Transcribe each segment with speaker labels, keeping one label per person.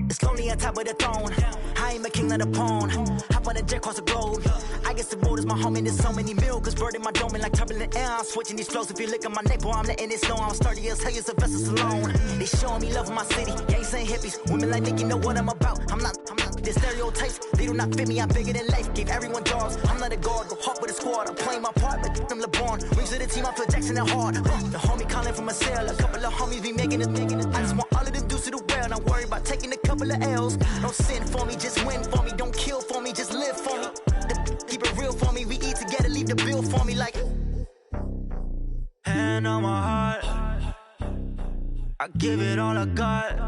Speaker 1: It's lonely on top of the throne. I am a king of the pawn. Hop on a jet across the globe. I guess the road is my home and there's so many miracles burning my dome like turbulent air. I'm switching these flows. If you look at my neck, boy, I'm letting it snow. I'm sturdy as hell, as a vessel alone. They showing me love in my city. Gangsta and hippies. Women like Nicki know what I'm about. I'm not the stereotypes. They do not fit me. I'm bigger than life. Gave everyone jobs. I'm not a guard. Go hard with a squad. I'm playing my part, but I'm LeBron. Rings to the team. I feel Jackson and hard. The homie calling from a cell. A couple of homies be making it. I just want all of them dudes to the well. Not worry about taking a couple of L's. Don't sin for me, just win for me. Don't kill for me, just live for me. Keep it real for me. We eat together, leave the bill for me like. Hand on my heart, I give it all I got.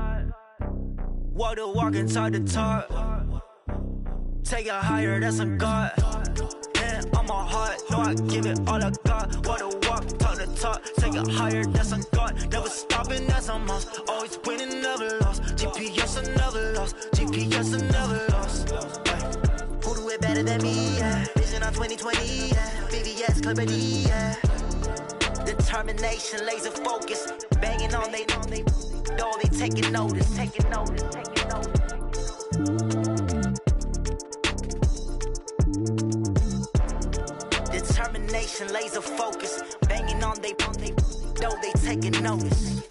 Speaker 1: Walk the walk and talk the talk. Take it higher, that's a God. Hand on my heart, no, I give it all I got. Walk the walk, talk the talk. Take it higher, that's a God. Never stopping, that's a must. Always winning, never lost. GPS, I never lost. GPS, I never lost. Who do it better than me? Yeah. Vision on 2020. Yeah. VVS, clarity. Yeah. Determination, laser focus. Banging on they door, they taking notice. Taking notice. Determination, laser focus. Banging on they door, they taking notice.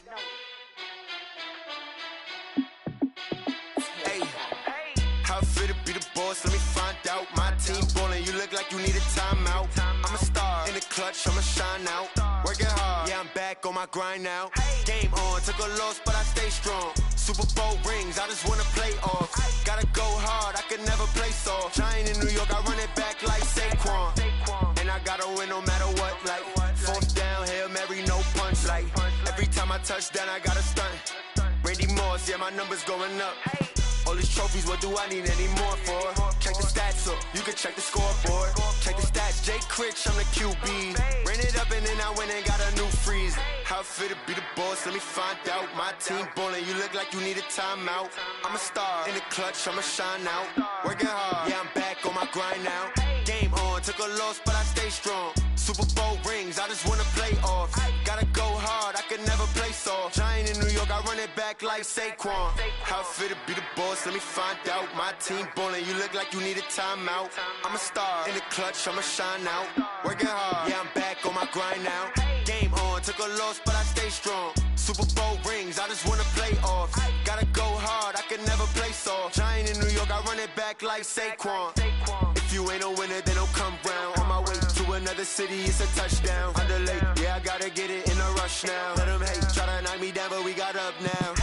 Speaker 2: Let me find out. My team ballin', you look like you need a timeout. I'm a star in the clutch, I'ma shine out. Working hard, yeah, I'm back on my grind now. Game on, took a loss, but I stay strong. Super Bowl rings, I just wanna play off. Gotta go hard, I can never play soft. Giant in New York, I run it back like Saquon. And I gotta win no matter what, like fourth down, Hail Mary, no punch. Like every time I touch down, I gotta stunt. Randy Moss, yeah, my numbers going up. All these trophies, what do I need any more for? Check the stats up, you can check the scoreboard. Check the stats, Jay Critch, I'm the QB. Ran it up and then I went and got a new freeze. How it feel to be the boss, let me find out. My team ballin', you look like you need a timeout. I'm a star in the clutch, I'ma shine out. Working hard, yeah, I'm back on my grind now. Game on, took a loss, but I stay strong. Super Bowl rings, I just wanna play off. Gotta go hard, I can never play soft. Giant in New York, I run it back like Saquon. How it feel to be the boss, let me find out. My team ballin', you look like you need a timeout. I'm a star in the clutch, I'ma shine out. Working hard, yeah, I'm back on my grind now. Game on, took a loss, but I stay strong. Super Bowl rings, I just wanna play off. Gotta go hard, I can never play soft. Giant in New York, I run it back like Saquon. If you ain't a winner, then don't come round. On my way to another city, it's a touchdown. Underlay, yeah, I gotta get it in a rush now. Let them hate, try to knock me down, but we got up now.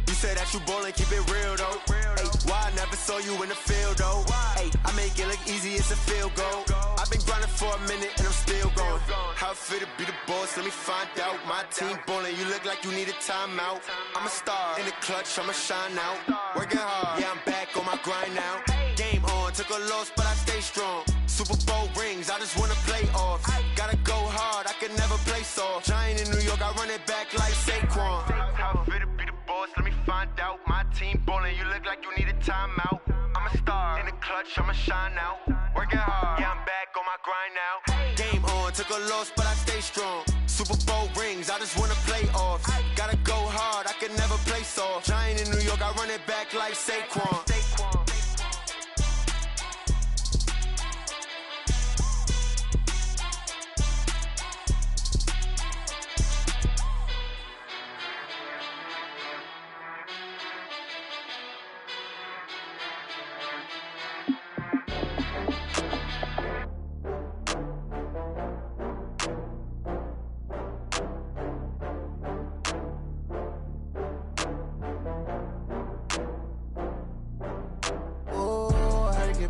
Speaker 2: You say that you ballin', keep it real though. Hey, why I never saw you in the field though? Hey, I make it look easy, it's a field goal. I've been grinding for a minute and I'm still going. How it feel to be the boss, let me find out. My team ballin', you look like you need a timeout. I'm a star in the clutch, I'ma shine out. Working hard, yeah, I'm back on my grind now. Game on, took a loss, but I stay strong. Super Bowl rings, I just wanna play off. Gotta go hard, I can never play soft. Giant in New York, I run it back like Saquon. How it feel to be the boss, let me find out. My team ballin', you look like you need a timeout. I'm a star in the clutch, I'ma shine out. Working hard, yeah, I'm back on my grind now. Game on, took a loss, but I stay strong. Super Bowl rings, I just wanna play off. Gotta go hard, I can never play soft. Giant in New York, I run it back like Saquon.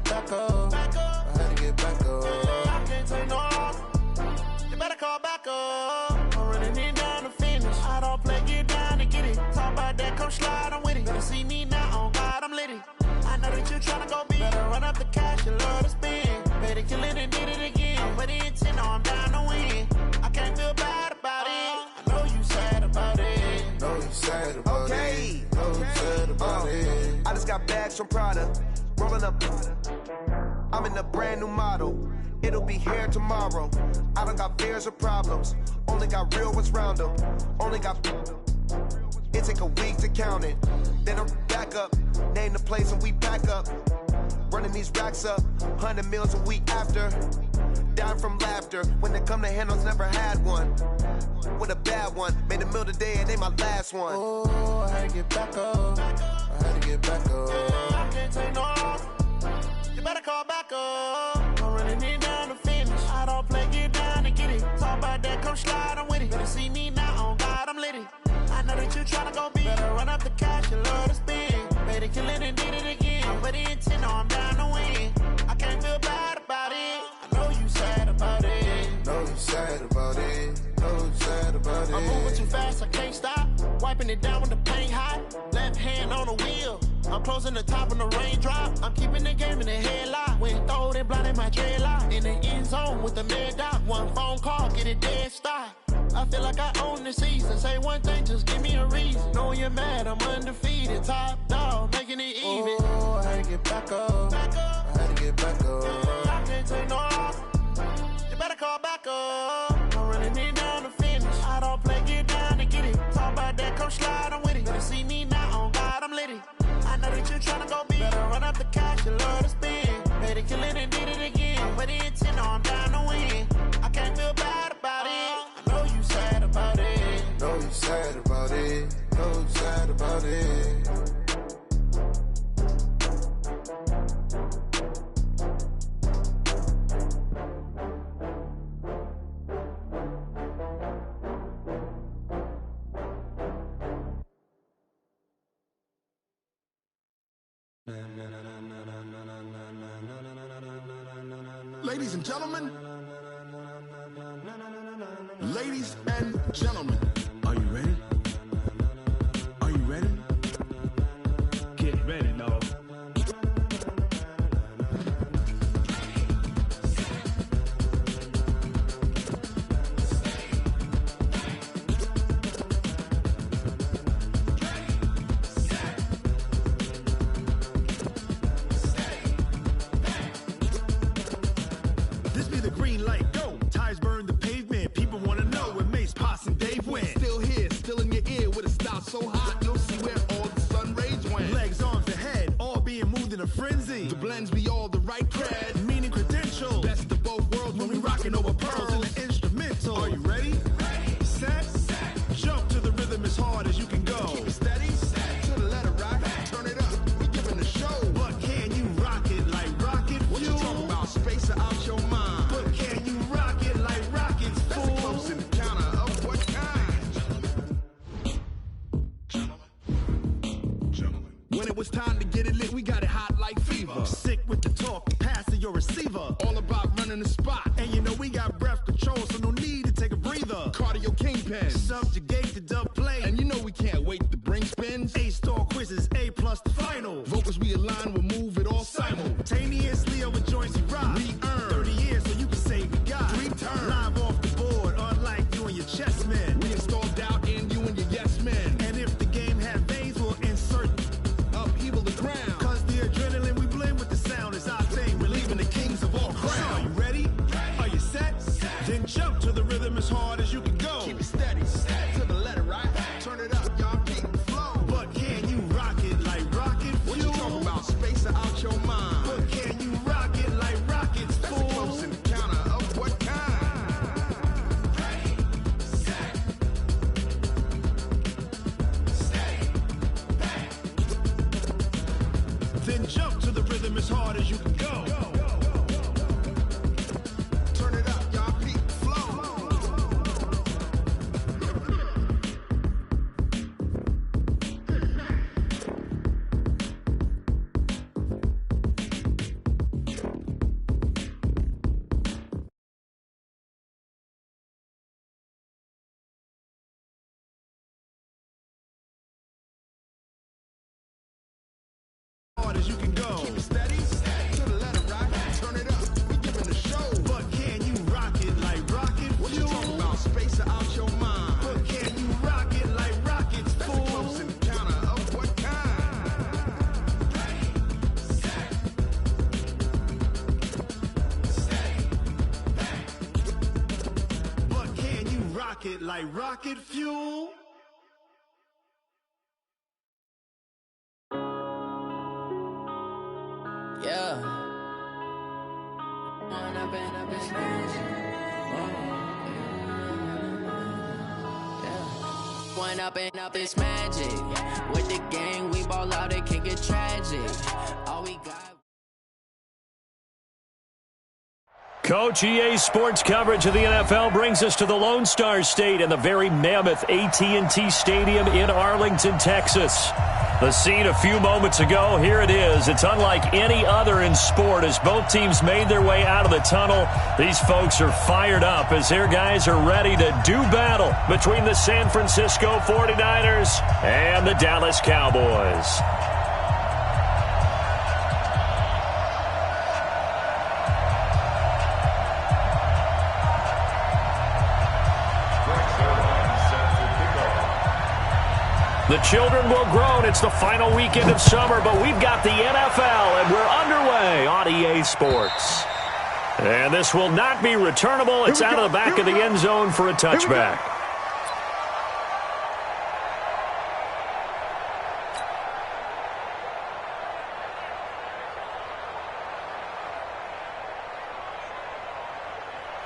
Speaker 3: Back up. I had to get back up. I can't take no loss. You better call back up. I'm running it down to finish. I don't play, get down to get it. Talk about that, come slide, I'm with it. Better see me now, on God, I'm litty. I know that you tryna go big. Better run up the cash, you love to spend. Better kill it and did it again. I'm with the intent, no, I'm down to win. I can't feel bad about it. I know you sad about it.
Speaker 4: Know you sad about it. Know you sad about it.
Speaker 5: I just got bags from Prada. Rolling up, I'm in a brand new model. It'll be here tomorrow. I don't got fears or problems. Only got real ones round them. Only got. It take a week to count it. then I'm back up. Name the place and we pack up. Running these racks up, 100 meals a week after. Down from laughter, when they come to handles, never had one. With a bad one, made a meal today and ain't my last one.
Speaker 3: Oh, I had to get back up. I had to get back up. I can't take no loss. You better call back up. I'm running it down to finish. I don't play, get down and get it. Talk about that, come slide, I'm with it. Better see me now, on God, I'm litty. I know that you tryna go big. Better run up the cash, you love to spend. Better kill it and did it again. But the intent, no, I'm down to win. I can't feel bad about it. I know you sad about it.
Speaker 4: Know you sad about it. Know you sad about it.
Speaker 3: I'm moving too fast, I can't stop. Wiping it down with the paint hot. Left hand on the wheel. I'm closing the top when the raindrop. I'm keeping the game in the headlock. When throwed and blinded my dreadlock. In the end zone with the mad dot. One phone call, get it dead stop. I feel like I own the season. Say one thing, just give me a reason. Knowing you're mad, I'm undefeated. Top dog, making it even.
Speaker 4: Oh, I had to get back up. I had to get back up.
Speaker 3: I can't take no loss. You better call back up. I'm running it down to finish. I don't play, get down and get it. Talk about that, come slide, I'm with it. Better see me now, on God, I'm litty. I know that you tryna go big. Better run up the cash, you love to spend. Better kill it and did it again. But the intent, no, I'm down to win. I can't feel bad about it. I know you sad about it.
Speaker 4: Know you sad about it. Know you sad about it.
Speaker 6: Ladies and gentlemen, ladies and gentlemen, are you ready? Are you ready? Get ready, no. This be the green light, go. Tires burn the pavement. People wanna know where Mace, Pops, and Dave went. Still here, still in your ear with a style so hot, you'll see where all the sun rays went. Legs, arms, and head, all being moved in a frenzy. The blends be all the right cred, meaning credentials. Best of both worlds when we rockin' over pearls in the instrumental. Are you ready? Set, jump to the rhythm as hard as you can go. Keep it steady, to the letter right. Turn it up, we giving the show. But can you rock it like rocket fuel? What you talking about? Space out your mind. But can you rock it like rockets, fool? That's a close encounter of what kind? When it was time to get it lit, we got it hot like fever. Sick with the talk, passing your receiver. All about running the spot. And you know we got breath control, so no need to take a breather. Cardio kingpin, subjugate the dub play. And you know we can't wait to bring spins. A-star quizzes, A+ the final. Vocals we align, we'll move it all simultaneously over joints we rock. We earn 30 years, so you can say we got 3 turns. Live off the board, unlike you and your chess men. We install doubt in you and your yes men. And if the game had veins, we'll insert upheaval the ground. Cause the adrenaline we blend with the sound is our thing. We're leaving the kings of all crowns. Are you ready? Are you set? Then jump to the rhythm as hard as you can go. Keep it steady, to the letter right. Turn it up, y'all keep the flow. But can you rock it like rocket fuel? What you talking about? Space out your mind. But can you rock it like rockets, fool? That's a close encounter of what kind? Then jump to the rhythm as hard as you can go. Turn it up, y'all keep the flow. Hard as you can go. Keep it steady, to the letter right. Turn it up, we giving the show. But can you rock it like rocket fuel? What you talking about? Space out your mind. But can you rock it like rockets, fool? That's a close encounter of what kind? But can you rock it like rocket fuel?
Speaker 7: Yeah. One up and up, it's magic. With the gang, we ball out, it can get tragic. All we got.
Speaker 8: Coach, EA Sports coverage of the NFL brings us to the Lone Star State and the very mammoth AT&T Stadium in Arlington, Texas. The scene a few moments ago, here it is. It's unlike any other in sport as both teams made their way out of the tunnel. These folks are fired up as their guys are ready to do battle between the San Francisco 49ers and the Dallas Cowboys. The children will groan. It's the final weekend of summer, but we've got the NFL, and we're underway on EA Sports. And this will not be returnable. It's out of the back of the end zone for a touchback.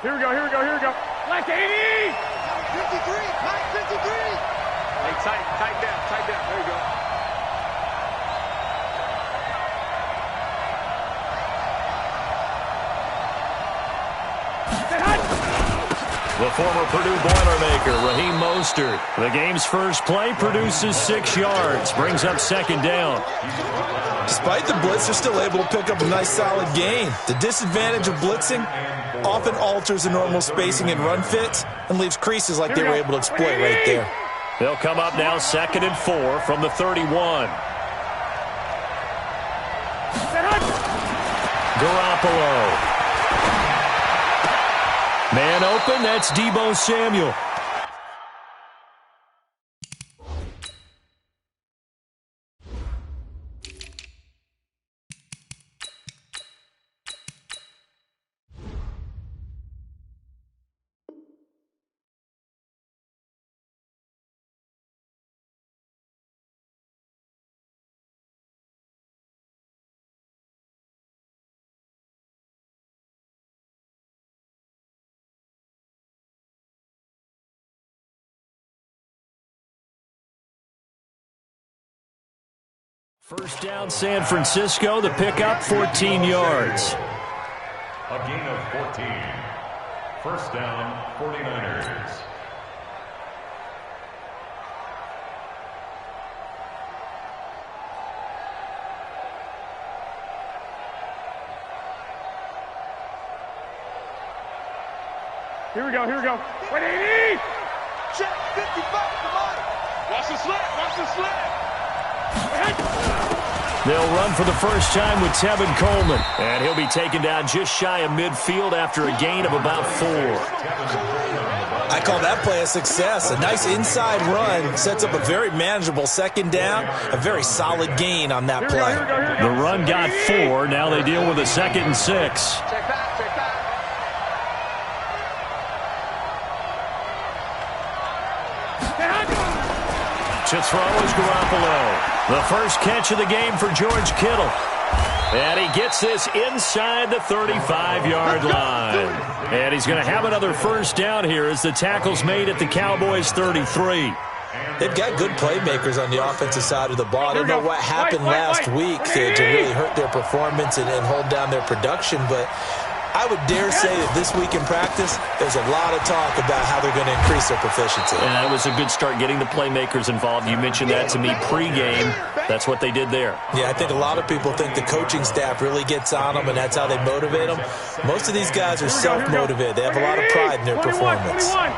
Speaker 9: Here we go. Black 80! 53! Black 53! Hey, tight down. There you go.
Speaker 8: The former Purdue Boilermaker, Raheem Mostert. The game's first play produces 6 yards, brings up second down.
Speaker 10: Despite the blitz, they're still able to pick up a nice solid gain. The disadvantage of blitzing often alters the normal spacing and run fits and leaves creases like they were able to exploit right there.
Speaker 8: They'll come up now 2nd and 4 from the 31. Garoppolo. Man open, that's Deebo Samuel. First down, San Francisco. The pickup, 14 yards.
Speaker 11: A gain of 14. First down, 49ers.
Speaker 9: Here we go. 180!
Speaker 3: Check 55, come on!
Speaker 9: Watch the slip!
Speaker 8: They'll run for the first time with Tevin Coleman. And he'll be taken down just shy of midfield after a gain of about 4.
Speaker 10: I call that play a success. A nice inside run sets up a very manageable second down. A very solid gain on that play.
Speaker 8: The run got 4. Now they deal with a 2nd and 6.
Speaker 9: Check back.
Speaker 8: To throw is Garoppolo. The first catch of the game for George Kittle. And he gets this inside the 35-yard line. And he's going to have another first down here as the tackle's made at the Cowboys' 33.
Speaker 10: They've got good playmakers on the offensive side of the ball. I don't know what happened last week to really hurt their performance and hold down their production, but I would dare say that this week in practice, there's a lot of talk about how they're going to increase their proficiency.
Speaker 8: And that was a good start getting the playmakers involved. You mentioned that to me pregame. That's what they did there.
Speaker 10: Yeah, I think a lot of people think the coaching staff really gets on them, and that's how they motivate them. Most of these guys are self-motivated. They have a lot of pride in their performance.
Speaker 9: White.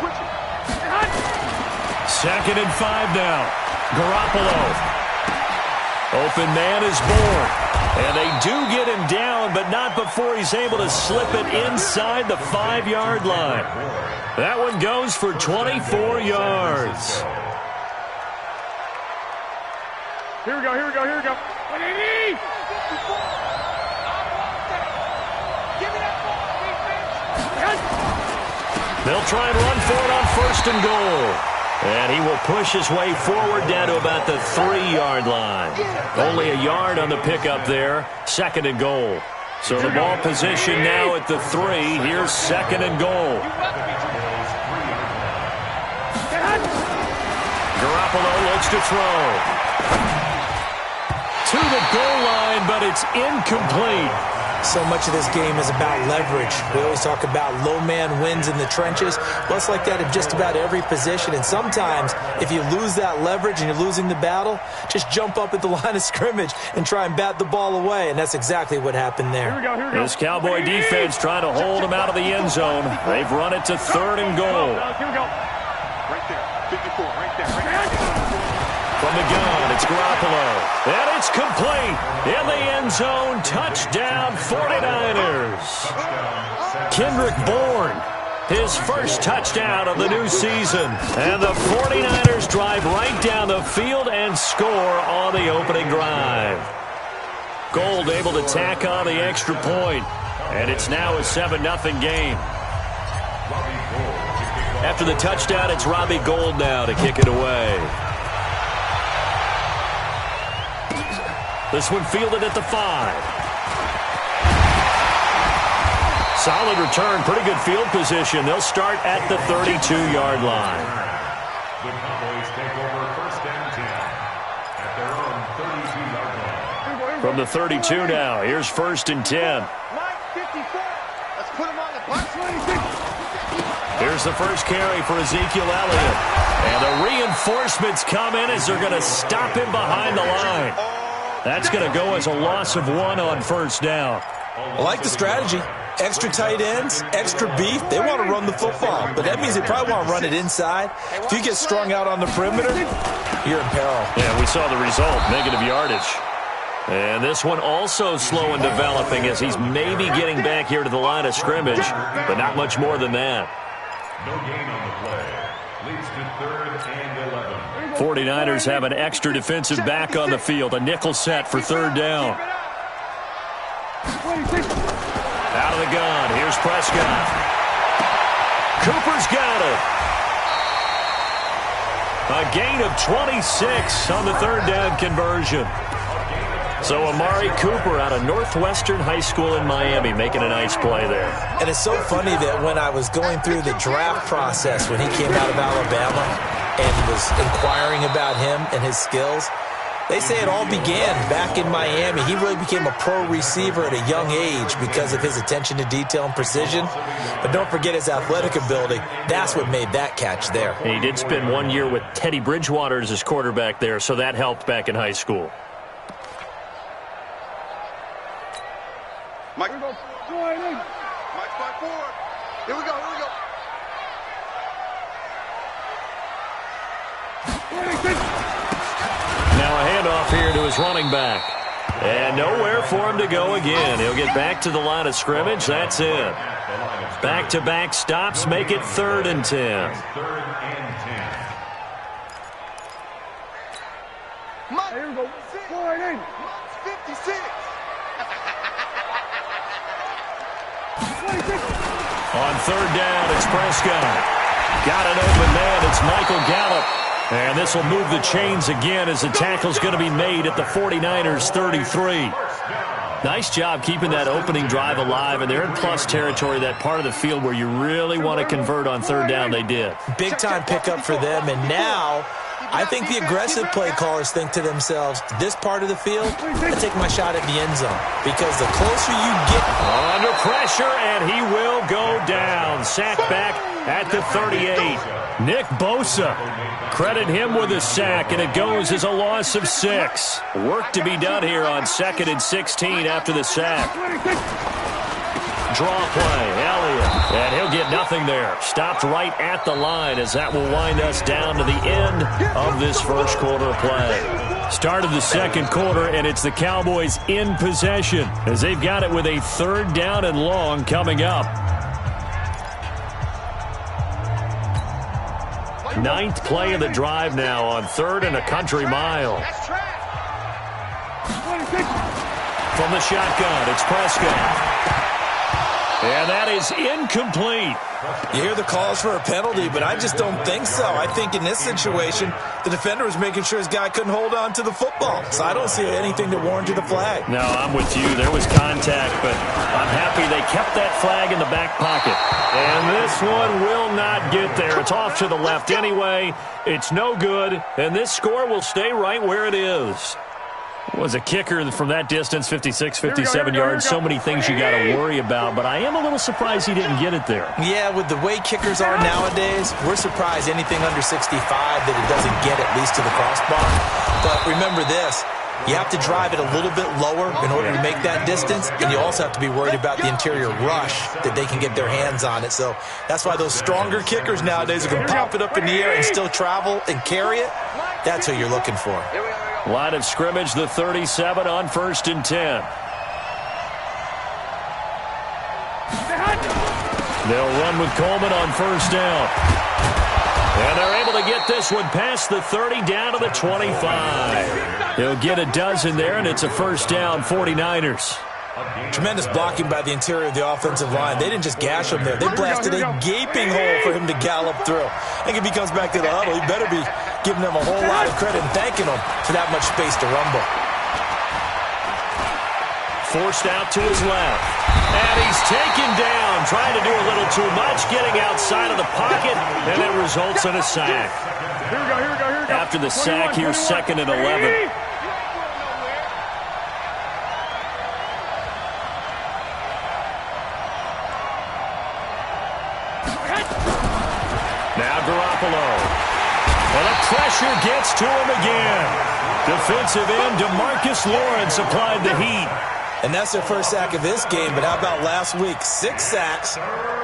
Speaker 9: Switch it.
Speaker 8: 2nd and 5 now. Garoppolo. Open man is born. And they do get him down, but not before he's able to slip it inside the 5-yard line. That one goes for 24 yards.
Speaker 9: Here we go. 180!
Speaker 8: They'll try and run for it on 1st and goal. And he will push his way forward down to about the 3-yard line. Only a yard on the pickup there. 2nd and goal. So the ball position now at the 3. Here's 2nd and goal. Garoppolo looks to throw. To the goal line, but it's incomplete.
Speaker 10: So much of this game is about leverage. We always talk about low man wins in the trenches. Well, it's like that in just about every position. And sometimes, if you lose that leverage and you're losing the battle, just jump up at the line of scrimmage and try and bat the ball away. And that's exactly what happened there.
Speaker 8: Here we go. This Cowboy defense trying to hold him out of the end zone. They've run it to 3rd and goal.
Speaker 9: Here we go. Right there. 54, right there. Right there.
Speaker 8: From the gun, it's Garoppolo. And it's complete. In the end zone, touchdown 49ers. Kendrick Bourne, his first touchdown of the new season. And the 49ers drive right down the field and score on the opening drive. Gold able to tack on the extra point. And it's now a 7-0 game. After the touchdown, it's Robbie Gould now to kick it away. This one fielded at the 5. Solid return, pretty good field position. They'll start at the 32-yard line.
Speaker 11: The Cowboys take over 1st and 10 at their own 32-yard line.
Speaker 8: From the 32 now, here's 1st and 10.
Speaker 9: 9:54. Let's put him on the box.
Speaker 8: Here's the first carry for Ezekiel Elliott. And the reinforcements come in as they're going to stop him behind the line. That's going to go as a loss of 1 on 1st down.
Speaker 10: I like the strategy. Extra tight ends, extra beef. They want to run the football, but that means they probably want to run it inside. If you get strung out on the perimeter, you're in peril.
Speaker 8: Yeah, we saw the result, negative yardage. And this one also slow in developing as he's maybe getting back here to the line of scrimmage, but not much more than that.
Speaker 11: No gain on the play. Leads to 3rd and 11.
Speaker 8: 49ers have an extra defensive back on the field. A nickel set for 3rd down. Out of the gun. Here's Prescott. Cooper's got it. A gain of 26 on the 3rd down conversion. So Amari Cooper out of Northwestern High School in Miami making a nice play there.
Speaker 10: And it's so funny that when I was going through the draft process when he came out of Alabama and was inquiring about him and his skills, they say it all began back in Miami. He really became a pro receiver at a young age because of his attention to detail and precision. But don't forget his athletic ability. That's what made that catch there.
Speaker 8: And he did spend 1 year with Teddy Bridgewater as his quarterback there, so that helped back in high school.
Speaker 9: Mike, Mike 5-4. Here we go, here we go.
Speaker 8: Now a handoff here to his running back. And nowhere for him to go again. He'll get back to the line of scrimmage. That's it. Back-to-back stops make it 3rd and 10.
Speaker 11: 3rd and 10.
Speaker 9: Mike, here we go. 56.
Speaker 8: On 3rd down, it's Prescott. Got an open man. It's Michael Gallup. And this will move the chains again as the tackle's going to be made at the 49ers 33. Nice job keeping that opening drive alive, and they're in plus territory, that part of the field where you really want to convert on 3rd down. They did.
Speaker 10: Big-time pickup for them, and now I think the aggressive play callers think to themselves, this part of the field, I take my shot at the end zone. Because the closer you get...
Speaker 8: Under pressure, and he will go down. Sacked back at the 38. Nick Bosa. Credit him with a sack, and it goes as a loss of 6. Work to be done here on 2nd and 16 after the sack. Draw play, Elliott, and he'll get nothing there. Stopped right at the line as that will wind us down to the end of this first quarter play. Start of the second quarter, and it's the Cowboys in possession as they've got it with a 3rd down and long coming up. 9th play of the drive now on 3rd and a country mile. From the shotgun, it's Prescott. And that is incomplete.
Speaker 10: You hear the calls for a penalty, but I just don't think so. I think in this situation, the defender was making sure his guy couldn't hold on to the football. So I don't see anything to warrant the flag.
Speaker 8: No, I'm with you. There was contact, but I'm happy they kept that flag in the back pocket. And this one will not get there. It's off to the left anyway. It's no good, and this score will stay right where it is. Was a kicker from that distance, 56, 57 yards. So many things you got to worry about, but I am a little surprised he didn't get it there.
Speaker 10: Yeah, with the way kickers are nowadays, we're surprised anything under 65 that it doesn't get at least to the crossbar. But remember this, you have to drive it a little bit lower in order to make that distance, and you also have to be worried about the interior rush that they can get their hands on it. So that's why those stronger kickers nowadays who can pop it up in the air and still travel and carry it, that's who you're looking for.
Speaker 8: Line of scrimmage, the 37 on 1st and 10. They'll run with Coleman on 1st down. And they're able to get this one past the 30 down to the 25. They'll get a dozen there, and it's a 1st down, 49ers.
Speaker 10: Tremendous blocking by the interior of the offensive line. They didn't just gash him there. They blasted a gaping hole for him to gallop through. I think if he comes back to the huddle, he better be giving them a whole lot of credit and thanking them for that much space to rumble.
Speaker 8: Forced out to his left. And he's taken down, trying to do a little too much, getting outside of the pocket, and it results in a sack.
Speaker 9: Here we go.
Speaker 8: After the sack, here's 2nd and 11. Now Garoppolo. And the pressure gets to him again. Defensive end DeMarcus Lawrence applied the heat.
Speaker 10: And that's their first sack of this game, but how about last week? 6 sacks,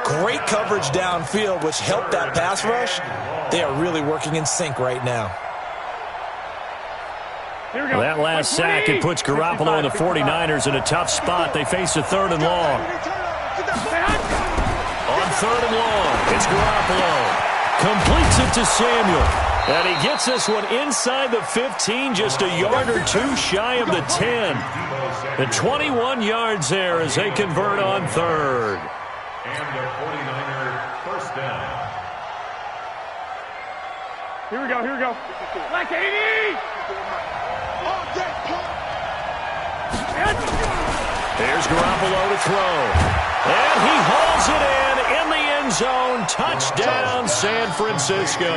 Speaker 10: great coverage downfield, which helped that pass rush. They are really working in sync right now.
Speaker 8: Well, that last sack, it puts Garoppolo and the 49ers in a tough spot. They face a 3rd and long. On 3rd and long, it's Garoppolo. Completes it to Samuel. And he gets this one inside the 15, just a yard or two shy of the 10. The 21 yards there as they convert on 3rd.
Speaker 11: And the 49er 1st down.
Speaker 9: Here we go. Like 80!
Speaker 8: There's Garoppolo to throw. And he hauls it in the end zone. Touchdown, San Francisco.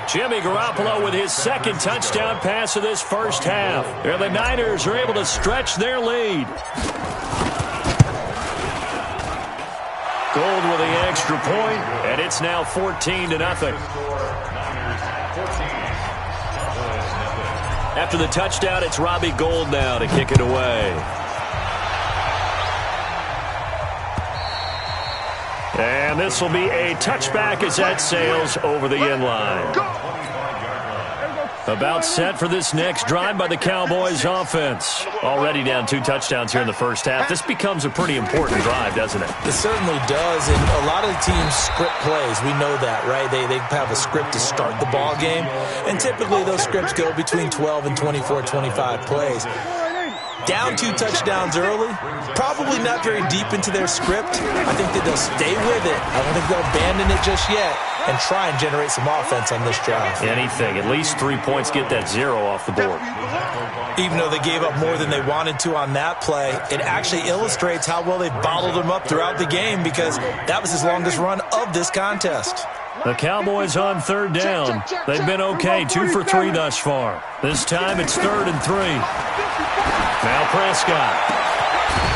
Speaker 8: Jimmy Garoppolo with his 2nd touchdown pass of this first half. And the Niners are able to stretch their lead. Gold with the extra point, and it's now 14-0. After the touchdown, it's Robbie Gould now to kick it away. And this will be a touchback as that sails over the end line. About set for this next drive by the Cowboys offense. Already down 2 touchdowns here in the first half. This becomes a pretty important drive, doesn't it?
Speaker 10: It certainly does, and a lot of the teams script plays. We know that, right? They have a script to start the ball game, and typically those scripts go between 12 and 24, 25 plays. Down 2 touchdowns early, probably not very deep into their script. I think that they'll stay with it. I don't think they'll abandon it just yet and try and generate some offense on this drive.
Speaker 8: Anything. At least 3 points, get that 0 off the board.
Speaker 10: Even though they gave up more than they wanted to on that play, it actually illustrates how well they bottled them up throughout the game because that was his longest run of this contest.
Speaker 8: The Cowboys on 3rd down. They've been okay, 2 for 3 thus far. This time it's 3rd and 3. Now Prescott.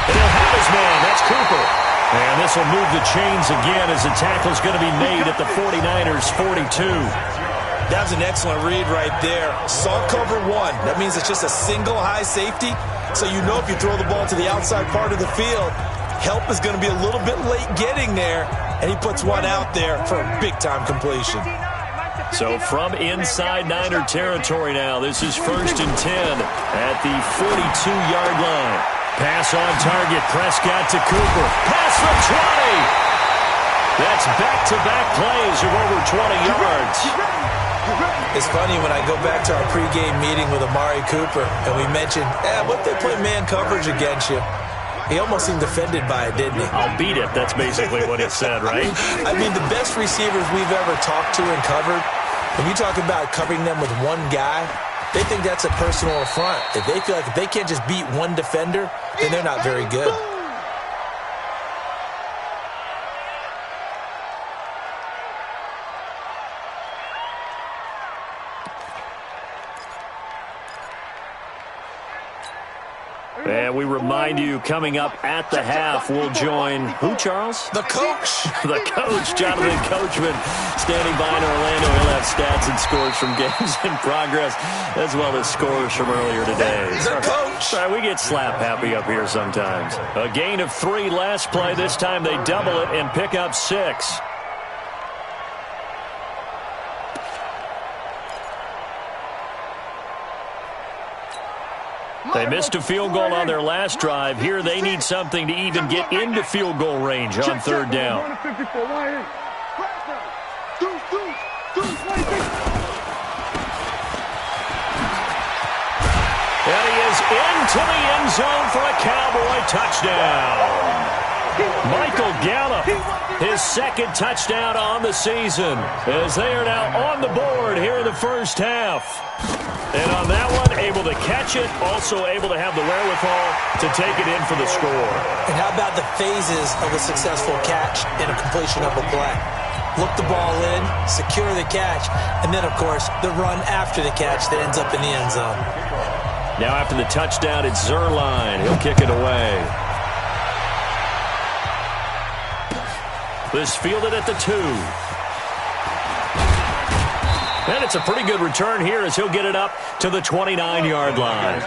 Speaker 8: And he'll have his man. That's Cooper. And this will move the chains again as the tackle's going to be made at the 49ers' 42.
Speaker 10: That was an excellent read right there. Saw cover 1. That means it's just a single high safety. So you know if you throw the ball to the outside part of the field, help is going to be a little bit late getting there. And he puts one out there for a big-time completion.
Speaker 8: So from inside Niner territory now, this is 1st and 10 at the 42-yard line. Pass on target, Prescott to Cooper. Pass for 20. That's back-to-back plays of over 20 yards.
Speaker 10: It's funny when I go back to our pregame meeting with Amari Cooper, and we mentioned, what if they play man coverage against you? He almost seemed offended by it, didn't he?
Speaker 8: I'll beat it. That's basically what he said, right?
Speaker 10: I mean, the best receivers we've ever talked to and covered, when you talk about covering them with one guy, they think that's a personal affront. If they feel like if they can't just beat one defender, then they're not very good.
Speaker 8: And we remind you, coming up at the half, we'll join who, Charles?
Speaker 10: The coach.
Speaker 8: The coach, Jonathan Coachman, standing by in Orlando. He'll have stats and scores from games in progress, as well as scores from earlier today.
Speaker 10: The coach.
Speaker 8: Sorry, we get slap happy up here sometimes. A gain of 3 last play. This time they double it and pick up 6. They missed a field goal on their last drive. Here they need something to even get into field goal range on 3rd down. And he is into the end zone for a Cowboy touchdown. Michael Gallup, his 2nd touchdown on the season, as they are now on the board here in the first half. And on that one, able to catch it, also able to have the wherewithal to take it in for the score.
Speaker 10: And how about the phases of a successful catch and a completion of a play? Look the ball in, secure the catch, and then, of course, the run after the catch that ends up in the end zone.
Speaker 8: Now after the touchdown, it's Zerline. He'll kick it away. This fielded at the 2. And it's a pretty good return here as he'll get it up to the 29-yard line.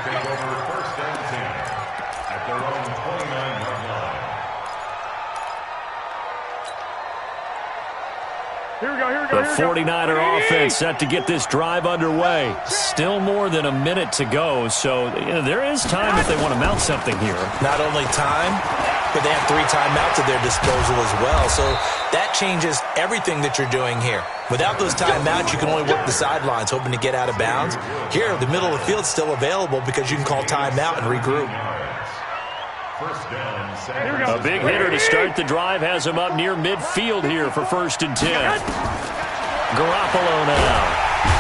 Speaker 8: The 49er offense set to get this drive underway. Still more than a minute to go, so there is time if they want to mount something here.
Speaker 10: Not only time, but they have 3 timeouts at their disposal as well, so that changes everything that you're doing here. Without those timeouts, you can only work the sidelines, hoping to get out of bounds. Here, the middle of the field's still available because you can call timeout and regroup.
Speaker 8: A big hitter to start the drive has him up near midfield here for 1st and 10. Garoppolo now.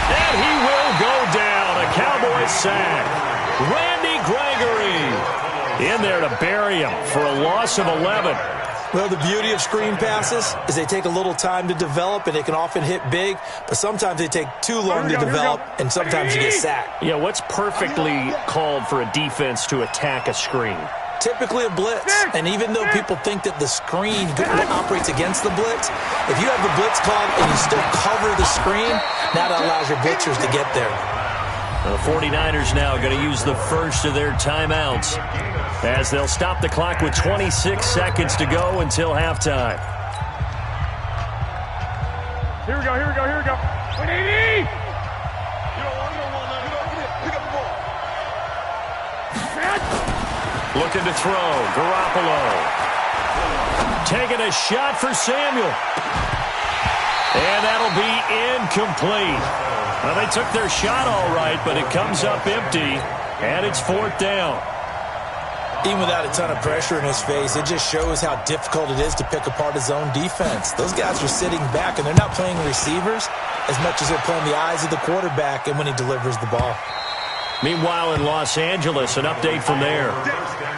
Speaker 8: And he will go down. A Cowboy sack. Randy Gregory in there to bury him for a loss of 11.
Speaker 10: Well, the beauty of screen passes is they take a little time to develop, and they can often hit big, but sometimes they take too long to develop, and sometimes you get sacked.
Speaker 8: Yeah, what's perfectly called for a defense to attack a screen?
Speaker 10: Typically a blitz, and even though people think that the screen operates against the blitz, if you have the blitz called and you still cover the screen, now that allows your blitzers to get there.
Speaker 8: The 49ers now going to use the first of their timeouts as they'll stop the clock with 26 seconds to go until halftime.
Speaker 9: Here we go, here we go, here we go. 180!
Speaker 8: Looking to throw. Garoppolo. Taking a shot for Samuel. And that'll be incomplete. Well, they took their shot all right, but it comes up empty, and it's 4th down.
Speaker 10: Even without a ton of pressure in his face, it just shows how difficult it is to pick apart his own defense. Those guys are sitting back, and they're not playing receivers as much as they're playing the eyes of the quarterback and when he delivers the ball.
Speaker 8: Meanwhile, in Los Angeles, an update from there.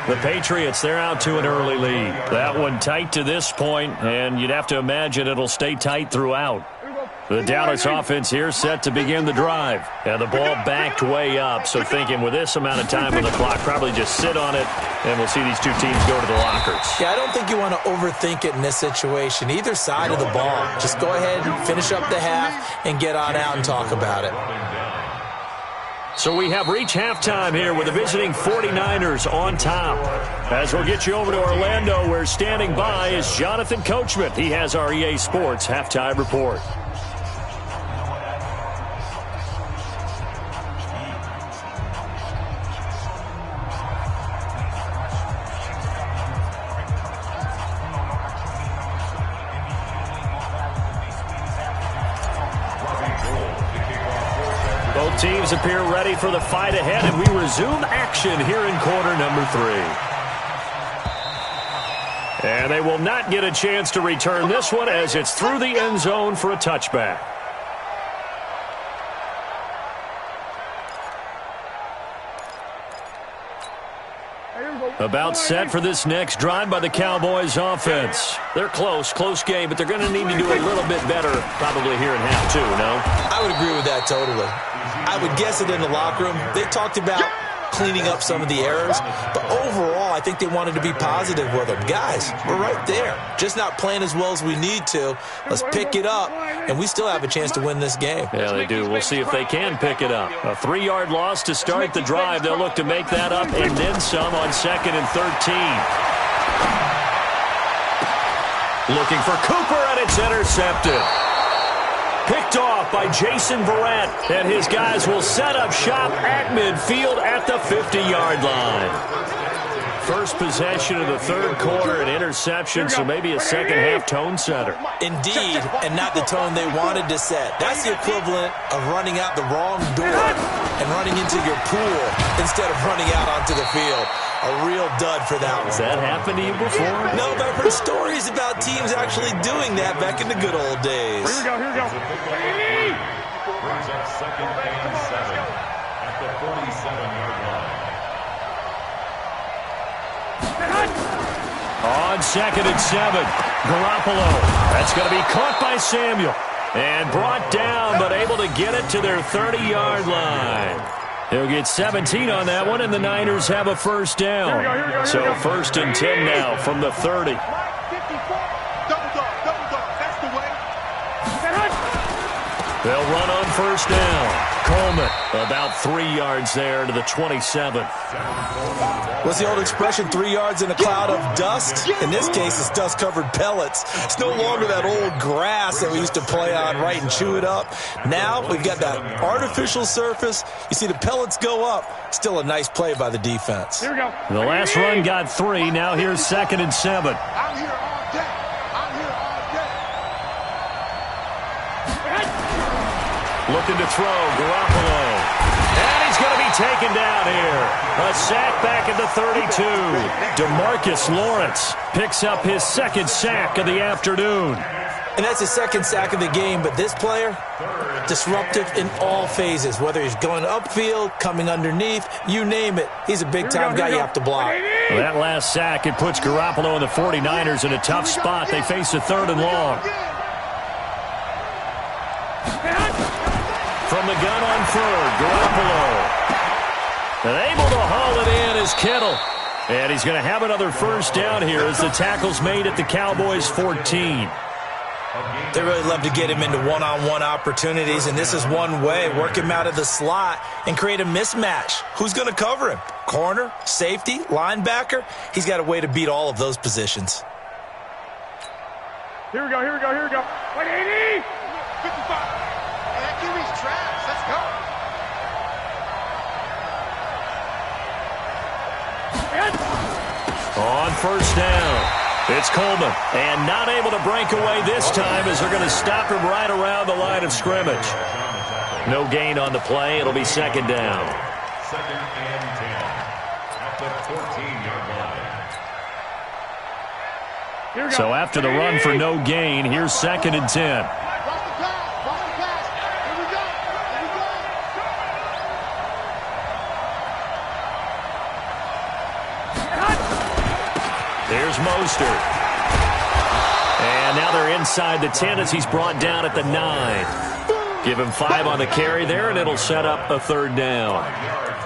Speaker 8: The Patriots, they're out to an early lead. That one tight to this point, and you'd have to imagine it'll stay tight throughout. The Dallas offense here set to begin the drive. And the ball backed way up, so thinking with this amount of time on the clock, probably just sit on it, and we'll see these two teams go to the lockers.
Speaker 10: Yeah, I don't think you want to overthink it in this situation. Either side of the ball. Just go ahead and finish up the half and get on out and talk about it.
Speaker 8: So we have reached halftime here with the visiting 49ers on top. As we'll get you over to Orlando, where standing by is Jonathan Coachman. He has our EA Sports halftime report. Both teams appear ready for the fight ahead, and we resume action here in quarter number 3. And they will not get a chance to return this one as it's through the end zone for a touchback. About set for this next drive by the Cowboys offense. They're close game, but they're going to need to do a little bit better probably here in half two, no?
Speaker 10: I would agree with that totally. I would guess it in the locker room. They talked about cleaning up some of the errors, but overall, I think they wanted to be positive with them. Guys, we're right there. Just not playing as well as we need to. Let's pick it up, and we still have a chance to win this game.
Speaker 8: Yeah, they do. We'll see if they can pick it up. A 3-yard loss to start the drive. They'll look to make that up and then some on 2nd and 13. Looking for Cooper, and it's intercepted. Picked off by Jason Verrett, and his guys will set up shop at midfield at the 50-yard line. First possession of the third quarter, an interception, so maybe a second-half tone setter.
Speaker 10: Indeed, and not the tone they wanted to set. That's the equivalent of running out the wrong door and running into your pool instead of running out onto the field. A real dud for that one.
Speaker 8: Has that happened to you before?
Speaker 10: No, but I've heard stories about teams actually doing that back in the good old days.
Speaker 9: Here we go.
Speaker 11: Brings up 2nd and 7 at the 47-yard line.
Speaker 8: On 2nd and 7, Garoppolo. That's going to be caught by Samuel. And brought down, but able to get it to their 30-yard line. He'll get 17 on that one, and the Niners have a first down. So 1st and 10 now from the 30.
Speaker 9: Double dog, that's the way.
Speaker 8: They'll run on first down. Coleman about 3 yards there to the 27.
Speaker 10: What's the old expression, 3 yards in a cloud of dust? In this case, it's dust-covered pellets. It's no longer that old grass that we used to play on, right, and chew it up. Now we've got that artificial surface. You see the pellets go up. Still a nice play by the defense.
Speaker 9: Here we go.
Speaker 8: The last run got 3. Now here's 2nd and 7.
Speaker 9: I'm here all day.
Speaker 8: Looking to throw, Garoppolo. And he's going to be taken down here. A sack back at the 32. DeMarcus Lawrence picks up his 2nd sack of the afternoon.
Speaker 10: And that's his 2nd sack of the game, but this player, disruptive in all phases, whether he's going upfield, coming underneath, you name it. He's a big-time guy you have to block.
Speaker 8: Well, that last sack, it puts Garoppolo and the 49ers in a tough spot. They face a 3rd and long. From the gun on 3rd, Garoppolo. And able to haul it in is Kittle. And he's going to have another first down here as the tackle's made at the Cowboys' 14.
Speaker 10: They really love to get him into one-on-one opportunities, and this is one way. Work him out of the slot and create a mismatch. Who's going to cover him? Corner, safety, linebacker? He's got a way to beat all of those positions.
Speaker 9: Here we go. 180. 55. Trash. Let's go.
Speaker 8: On first down, it's Coleman. And not able to break away this time as they're going to stop him right around the line of scrimmage. No gain on the play. It'll be 2nd down.
Speaker 11: 2nd and 10 at the 14-yard line.
Speaker 8: So after the run for no gain, here's 2nd and 10. There's Mostert. And now they're inside the 10 as he's brought down at the 9. Give him 5 on the carry there, and it'll set up a 3rd down.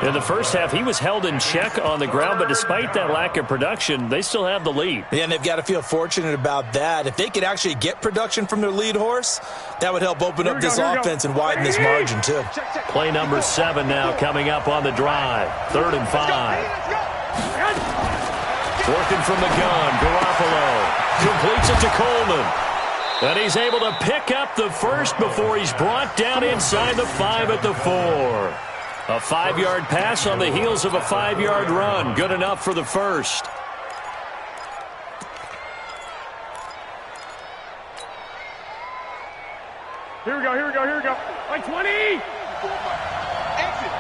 Speaker 8: In the first half, he was held in check on the ground, but despite that lack of production, they still have the lead.
Speaker 10: Yeah, and they've got to feel fortunate about that. If they could actually get production from their lead horse, that would help open up this offense and widen this margin, too.
Speaker 8: Play number 7 now coming up on the drive. 3rd and 5. Working from the gun, Garoppolo completes it to Coleman. And he's able to pick up the first before he's brought down inside the 5 at the 4. A 5-yard pass on the heels of a 5-yard run. Good enough for the first.
Speaker 9: Here we go. Like 20. Exit.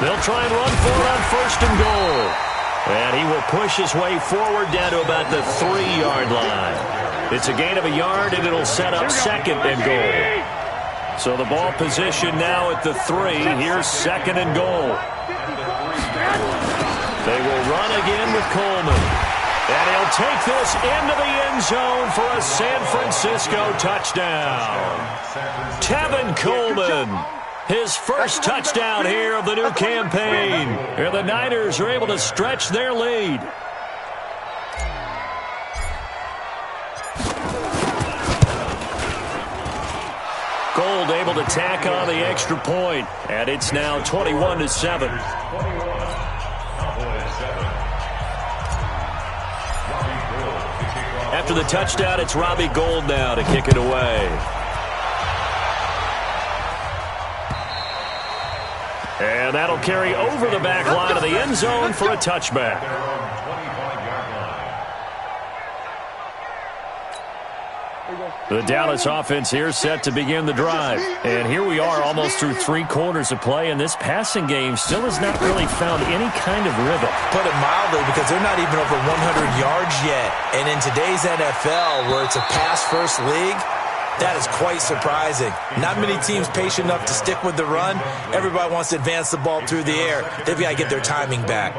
Speaker 8: They'll try and run for it on 1st and goal. And he will push his way forward down to about the 3-yard line. It's a gain of a yard, and it'll set up 2nd and goal. So the ball position now at the 3. Here's 2nd and goal. They will run again with Coleman. And he'll take this into the end zone for a San Francisco touchdown. Tevin Coleman, his first touchdown here of the new campaign. And the Niners are able to stretch their lead. Gold able to tack on the extra point, and it's now 21-7. After the touchdown, it's Robbie Gould now to kick it away. And that'll carry over the back line of the end zone for a touchback. The Dallas offense here set to begin the drive. And here we are almost through 3 quarters of play, and this passing game still has not really found any kind of rhythm.
Speaker 10: Put it mildly, because they're not even over 100 yards yet. And in today's NFL, where it's a pass-first league, that is quite surprising. Not many teams patient enough to stick with the run. Everybody wants to advance the ball through the air. They've got to get their timing back.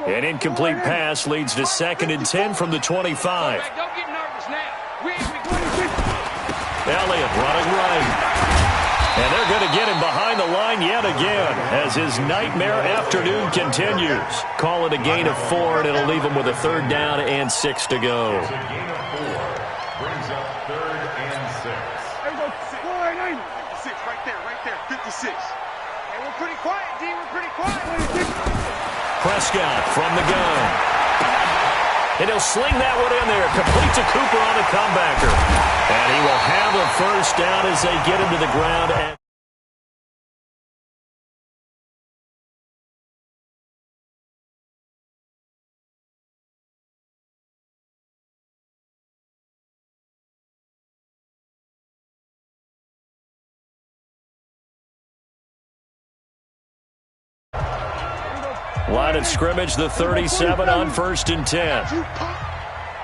Speaker 8: An incomplete pass leads to 2nd and 10 from the 25. Elliott running right. And they're going to get him behind the line yet again as his nightmare afternoon continues. Call it a gain of 4, and it'll leave him with a 3rd down and 6 to go.
Speaker 11: Brings up 3rd and 6.
Speaker 9: There we go. 56 right there, 56. Hey, we're pretty quiet, D. We're pretty quiet.
Speaker 8: Prescott from the gun. And he'll sling that one in there. Complete to Cooper on the comebacker. And he will have a 1st down as they get him to the ground. And line of scrimmage, the 37 on 1st and 10.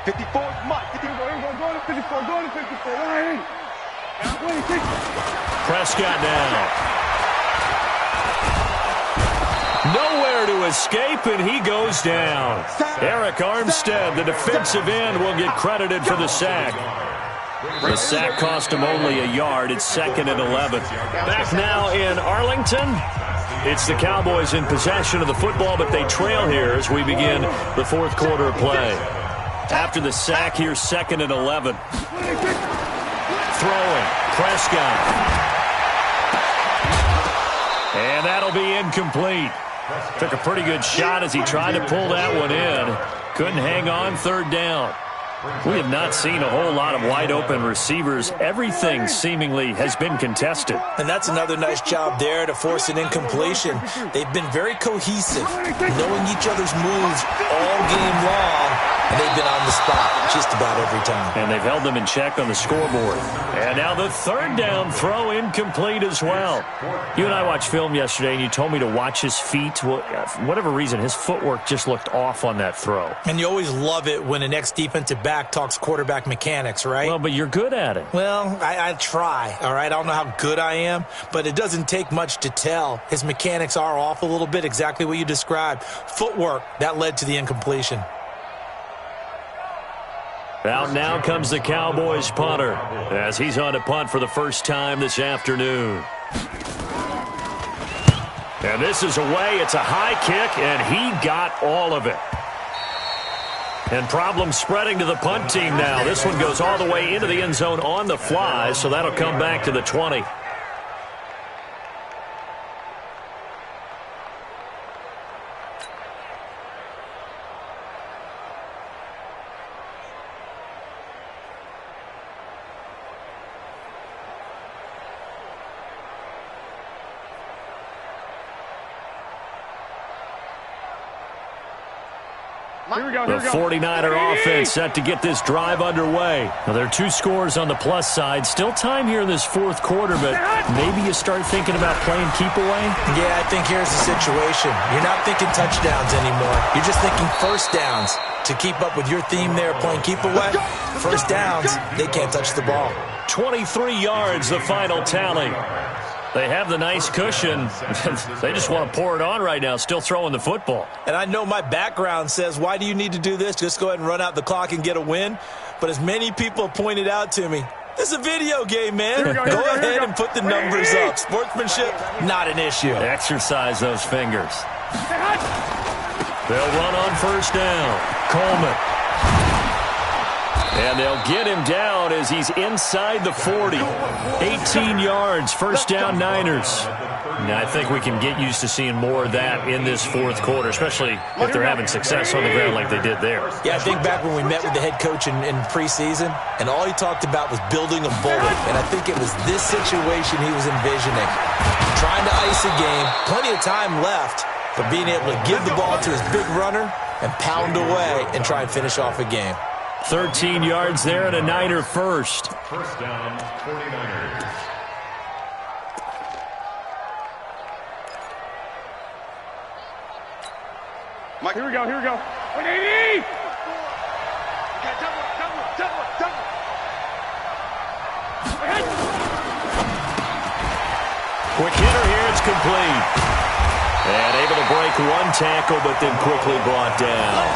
Speaker 9: 54, Mike. 54, go to 54, go to 54.
Speaker 8: Prescott now. Nowhere to escape, and he goes down. Eric Armstead, the defensive end, will get credited for the sack. The sack cost him only a yard. It's 2nd and 11. Back now in Arlington. It's the Cowboys in possession of the football, but they trail here as we begin the 4th quarter of play. After the sack, here's 2nd and 11. Throwing, Prescott. And that'll be incomplete. Took a pretty good shot as he tried to pull that one in. Couldn't hang on, 3rd down. We have not seen a whole lot of wide-open receivers. Everything seemingly has been contested.
Speaker 10: And that's another nice job there to force an incompletion. They've been very cohesive, knowing each other's moves all game long, and they've been on the spot just about every time.
Speaker 8: And they've held them in check on the scoreboard. And now the 3rd down throw incomplete as well. You and I watched film yesterday, and you told me to watch his feet. Well, for whatever reason, his footwork just looked off on that throw.
Speaker 10: And you always love it when an ex-defensive back talks quarterback mechanics, right?
Speaker 8: Well, but you're good at it.
Speaker 10: Well, I try, all right? I don't know how good I am, but it doesn't take much to tell. His mechanics are off a little bit, exactly what you described. Footwork, that led to the incompletion.
Speaker 8: Out now comes the Cowboys punter as he's on to punt for the first time this afternoon. And this is away. It's a high kick, and he got all of it. And problems spreading to the punt team now. This one goes all the way into the end zone on the fly, so that'll come back to the 20. The 49er offense set to get this drive underway. Now, there are 2 scores on the plus side. Still time here in this fourth quarter, but maybe you start thinking about playing keep away?
Speaker 10: Yeah, I think here's the situation. You're not thinking touchdowns anymore. You're just thinking first downs. To keep up with your theme there, playing keep away, first downs, they can't touch the ball.
Speaker 8: 23 yards, the final tally. They have the nice cushion. They just want to pour it on right now, still throwing the football.
Speaker 10: And I know my background says, why do you need to do this? Just go ahead and run out the clock and get a win. But as many people pointed out to me, this is a video game, man. Go ahead and put the numbers up. Sportsmanship, not an issue.
Speaker 8: Exercise those fingers. They'll run on first down. Coleman. And they'll get him down as he's inside the 40. 18 yards, first down Niners. Now, I think we can get used to seeing more of that in this fourth quarter, especially if they're having success on the ground like they did there.
Speaker 10: Yeah, I think back when we met with the head coach in preseason, and all he talked about was building a bullet. And I think it was this situation he was envisioning. Trying to ice a game, plenty of time left, but being able to give the ball to his big runner and pound away and try and finish off a game.
Speaker 8: 13 yards there and a Niner first.
Speaker 11: First down, 49ers.
Speaker 9: Mike, here we go. 180! Double.
Speaker 8: Quick hitter here, it's complete. And able to break one tackle, but then quickly brought down.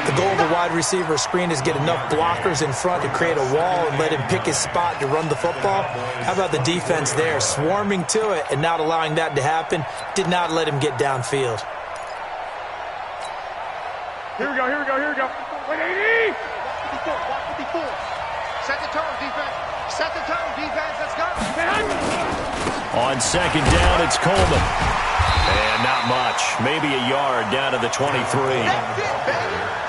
Speaker 10: The goal of a wide receiver screen is get enough blockers in front to create a wall and let him pick his spot to run the football. How about the defense there, swarming to it and not allowing that to happen? Did not let him get downfield.
Speaker 9: Here we go. 180! 54. Set the tone, defense. Let's go.
Speaker 8: On second down, it's Coleman. And not much. Maybe a yard down to the 23.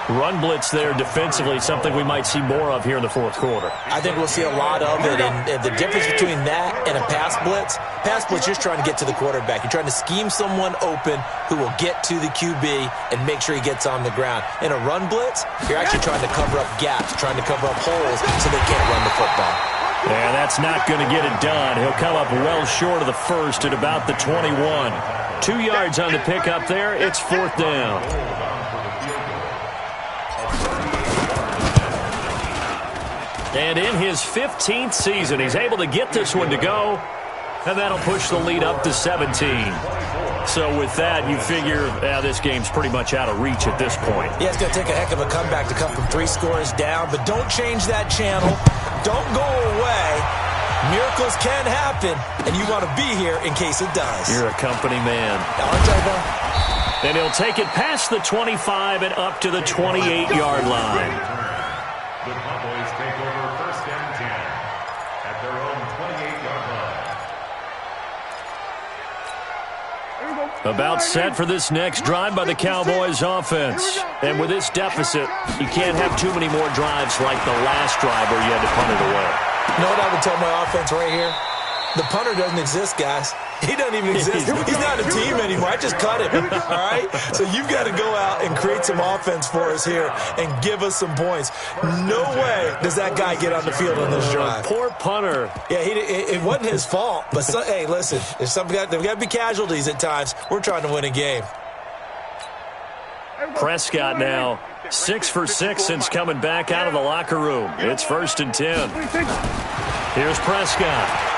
Speaker 8: Run blitz there defensively, something we might see more of here in the fourth quarter.
Speaker 10: I think we'll see a lot of it, and the difference between that and a pass blitz, you're just trying to get to the quarterback. You're trying to scheme someone open who will get to the QB and make sure he gets on the ground. In a run blitz, you're actually trying to cover up gaps, trying to cover up holes so they can't run the football.
Speaker 8: And that's not going to get it done. He'll come up well short of the first at about the 21. 2 yards on the pickup there. It's fourth down. And in his 15th season, he's able to get this one to go, and that'll push the lead up to 17. So with that, you figure this game's pretty much out of reach at this point.
Speaker 10: Yeah, it's going to take a heck of a comeback to come from 3 scores down, but don't change that channel. Don't go away. Miracles can happen, and you want to be here in case it does.
Speaker 8: You're a company man.
Speaker 10: Aren't I, though?
Speaker 8: And he'll take it past the 25 and up to the 28-yard line.
Speaker 11: The Cowboys take over first and 10 at their own 28-yard line.
Speaker 8: About set for this next drive by the Cowboys offense. And with this deficit, you can't have too many more drives like the last drive where you had to punt it away.
Speaker 10: You know what I would tell my offense right here? The punter doesn't exist, guys. He doesn't even exist. He's not a team anymore. I just cut him, all right? So you've got to go out and create some offense for us here and give us some points. No way does that guy get on the field on this drive.
Speaker 8: Poor punter.
Speaker 10: Yeah, it wasn't his fault. But, hey, listen, there's got to be casualties at times. We're trying to win a game.
Speaker 8: Prescott now 6 for 6 since coming back out of the locker room. It's first and 10. Here's Prescott.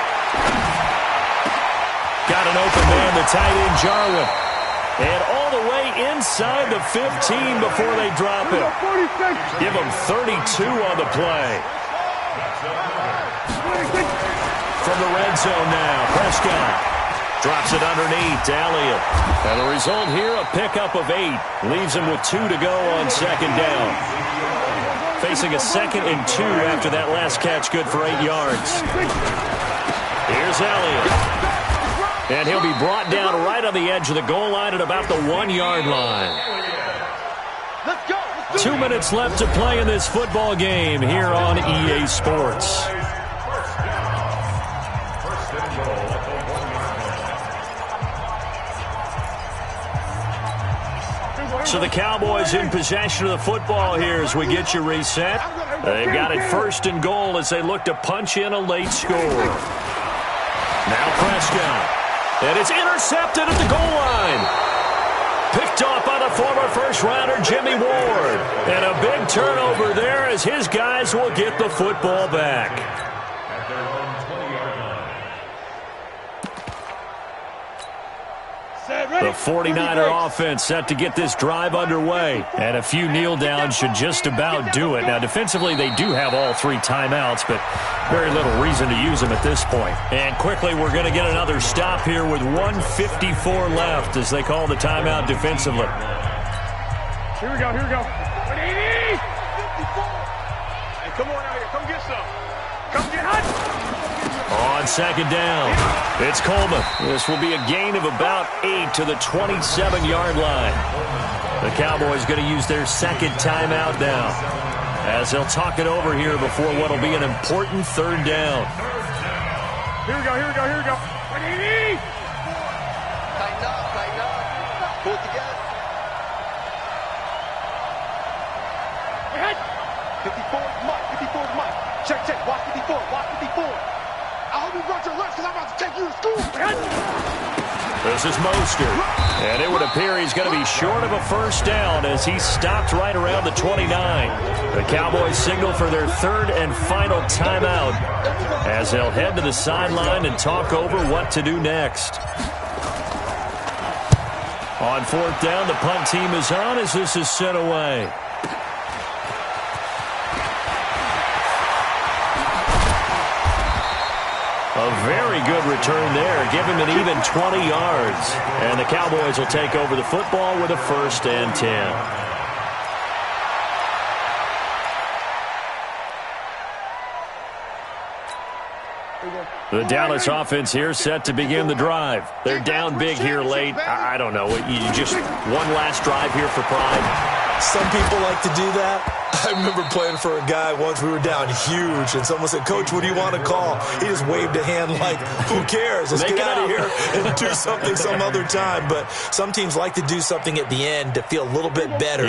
Speaker 8: Got an open man, the tight end, Jarwin. And all the way inside the 15 before they drop him. Give him 32 on the play. From the red zone now, Prescott drops it underneath to Elliott. And the result here, a pickup of 8. Leaves him with 2 to go on second down. Facing a 2nd and 2 after that last catch, good for 8 yards. Here's Elliott. And he'll be brought down right on the edge of the goal line at about the 1-yard line. 2 minutes left to play in this football game here on EA Sports. So the Cowboys in possession of the football here as we get you reset. They've got it 1st and goal as they look to punch in a late score. Now Prescott. And it's intercepted at the goal line. Picked off by the former first-rounder Jimmy Ward. And a big turnover there as his guys will get the football back.
Speaker 11: At their own 20-yard line.
Speaker 8: The 49er offense set to get this drive underway. And a few kneel downs should just about do it. Now, defensively, they do have all 3 timeouts, but very little reason to use them at this point. And quickly, we're going to get another stop here with 1:54 left as they call the timeout defensively.
Speaker 9: Here we go, here we go. 180! Hey, come on out here. Come get some. Come get hot.
Speaker 8: On 2nd down, it's Coleman. This will be a gain of about 8 to the 27-yard line. The Cowboys going to use their 2nd timeout now as they'll talk it over here before what will be an important 3rd down.
Speaker 9: Here we go, here we go, here we go. 180!
Speaker 3: Tighten up, tighten up. Pull it together. 54 is Mike, 54 is Mike. Check, check, watch 54, watch 54. I hope you brought your lunch because I'm about to take you to school.
Speaker 8: This is Mostert, and it would appear he's going to be short of a 1st down as he stopped right around the 29. The Cowboys signal for their 3rd and final timeout as they'll head to the sideline and talk over what to do next. On 4th down, the punt team is on as this is sent away. A very good return there. Give him an even 20 yards. And the Cowboys will take over the football with a 1st and 10. The Dallas offense here set to begin the drive. They're down big here late. I don't know. You just one last drive here for pride.
Speaker 10: Some people like to do that. I remember playing for a guy once. We were down huge, and someone said, "Coach, what do you want to call?" He just waved a hand like, "Who cares? Let's get out of here and do something some other time." But some teams like to do something at the end to feel a little bit better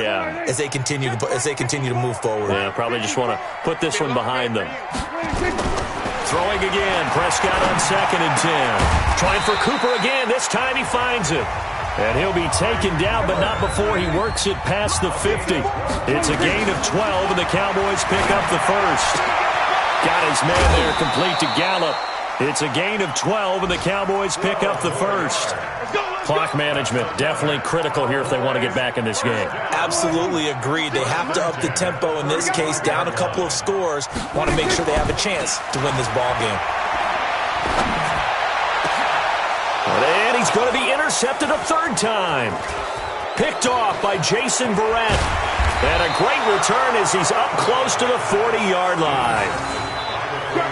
Speaker 10: as they continue to move forward.
Speaker 8: Yeah, probably just want to put this one behind them. Throwing again, Prescott on 2nd and 10. Trying for Cooper again. This time he finds it. And he'll be taken down, but not before he works it past the 50. It's a gain of 12, and the Cowboys pick up the 1st. Got his man there complete to Gallup. It's a gain of 12, and the Cowboys pick up the 1st. Clock management definitely critical here if they want to get back in this game.
Speaker 10: Absolutely agreed. They have to up the tempo in this case, down a couple of scores. Want to make sure they have a chance to win this ball game.
Speaker 8: And he's going to be intercepted a 3rd time. Picked off by Jason Verrett. And a great return as he's up close to the 40-yard line.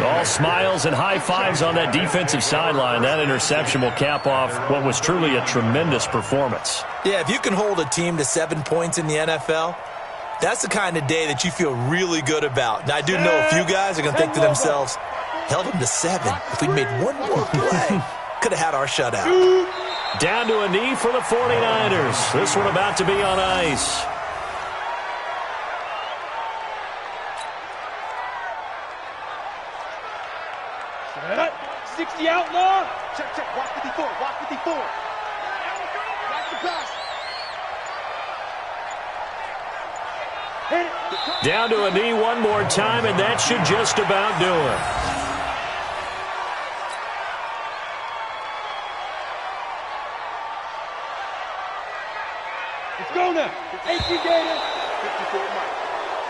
Speaker 8: All smiles and high fives on that defensive sideline. That interception will cap off what was truly a tremendous performance.
Speaker 10: Yeah, if you can hold a team to 7 points in the NFL, that's the kind of day that you feel really good about. And I do know a few guys are going to think to themselves, held them to 7. If we'd made one more play, could have had our shutout.
Speaker 8: Down to a knee for the 49ers. This one about to be on ice.
Speaker 9: Set. 60 outlaw.
Speaker 3: Check, check. Watch 54. Watch 54. Watch the pass.
Speaker 8: Down to a knee one more time, and that should just about do it.
Speaker 9: Let's go now. 18 Gators.
Speaker 3: 54 Mike.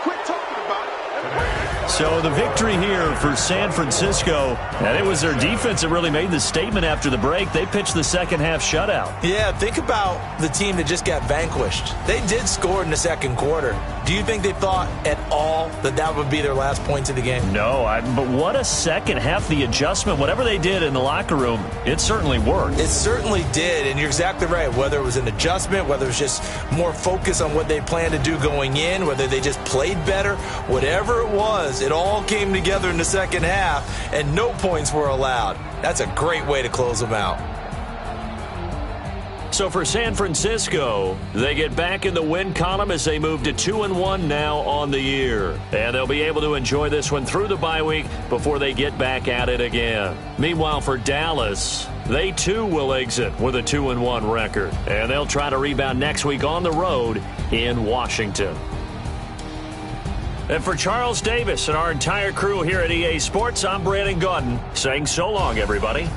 Speaker 3: Quit talking about it.
Speaker 8: So the victory here for San Francisco, and it was their defense that really made the statement after the break. They pitched the second half shutout.
Speaker 10: Yeah, think about the team that just got vanquished. They did score in the 2nd quarter. Do you think they thought at all that that would be their last points of the game?
Speaker 8: No, but what a second half. The adjustment, whatever they did in the locker room, it certainly worked.
Speaker 10: It certainly did, and you're exactly right. Whether it was an adjustment, whether it was just more focus on what they planned to do going in, whether they just played better, whatever it was, it all came together in the second half, and no points were allowed. That's a great way to close them out.
Speaker 8: So for San Francisco, they get back in the win column as they move to 2-1 now on the year. And they'll be able to enjoy this one through the bye week before they get back at it again. Meanwhile, for Dallas, they too will exit with a 2-1 record. And they'll try to rebound next week on the road in Washington. And for Charles Davis and our entire crew here at EA Sports, I'm Brandon Gaudin saying so long, everybody.